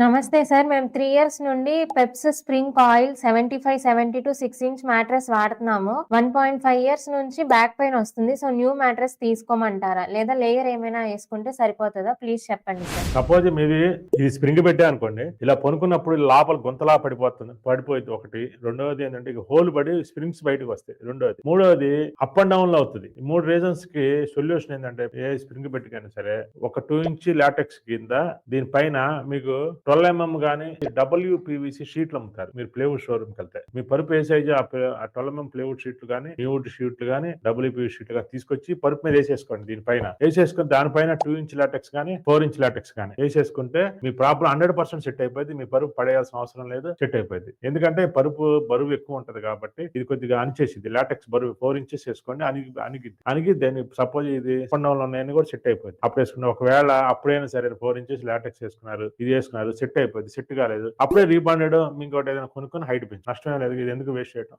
నమస్తే సార్. మేము 3 ఇయర్స్ నుండి Peps spring coil 75, 72, 6 inch mattress వాడుతున్నాము. 1.5 ఇయర్స్ నుంచి బ్యాక్ పెయిన్ వస్తుంది. సో, న్యూ మ్యాట్రెస్ తీసుకోమంటారా? లేదా లేయర్ ఏమైనా యేసుకుంటే సరిపోతదా? ప్లీజ్ చెప్పండి సార్. సపోజ్ మీది ఇది స్ప్రింగ్ పెట్టా అనుకోండి, ఇలా పనుకున్నప్పుడు లోపల గుంతలా పడిపోయింది ఒకటి. రెండవది ఏంటంటే ఇక హోల్ పడి స్ప్రింగ్స్ బయటకు వస్తాయి రెండోది. మూడవది అప్ అండ్ డౌన్ లో అవుతుంది. ఈ 3 రీజన్స్ కి సొల్యూషన్ ఏంటంటే ఏ స్ప్రింగ్ పెట్టికైనా సరే ఒక 2 ఇంచ్ లాటెక్స్ కింద దీనిపైన మీకు 12mm గానీ WPVC షీట్లు అమ్ముతారు. మీరు ప్లేవుడ్ షోరూమ్ కి వెళ్తే మీ పరుపు ఏ సైజ్ ఆ 12mm ప్లేవుడ్ షీట్లు గానీ న్యూవుడ్ షీట్లు గానీ WPVC షీట్లు గానీ తీసుకొచ్చి పరుపు మీద వేసేసుకోండి. దీనిపైన వేసేసుకుని దానిపైన 2 ఇంచ్ లాటెక్స్ గానీ 4 ఇంచ్ లాటెక్స్ గానీ వేసేసుకుంటే మీ ప్రాబ్లం 100% సెట్ అయిపోయింది. మీ పరుపు పడేయాల్సిన అవసరం లేదు, సెట్ అయిపోయింది. ఎందుకంటే పరుపు బరువు ఎక్కువ ఉంటది కాబట్టి ఇది కొద్దిగా అనిచేసింది. లాటెక్స్ బరువు 4 ఇంచెస్ వేసుకోండి, అనిగి దాన్ని సపోజ్ ఇది కొండంలో ఉన్నాయని కూడా సెట్ అయిపోయింది. అప్పుడు వేసుకున్న ఒకవేళ అప్పుడైనా సరే 4 ఇంచెస్ లాటెక్స్ వేసుకున్నారు, ఇది వేసుకున్నారు, సెట్ అయిపోయింది. సెట్ కాలేదు, అప్పుడే రీబాండెడ్ ఇంకోటి ఏదైనా కొనుక్కొని హైట్ పెంచి నష్టమే లేదు. ఇది ఎందుకు వేస్ట్ చేయడం?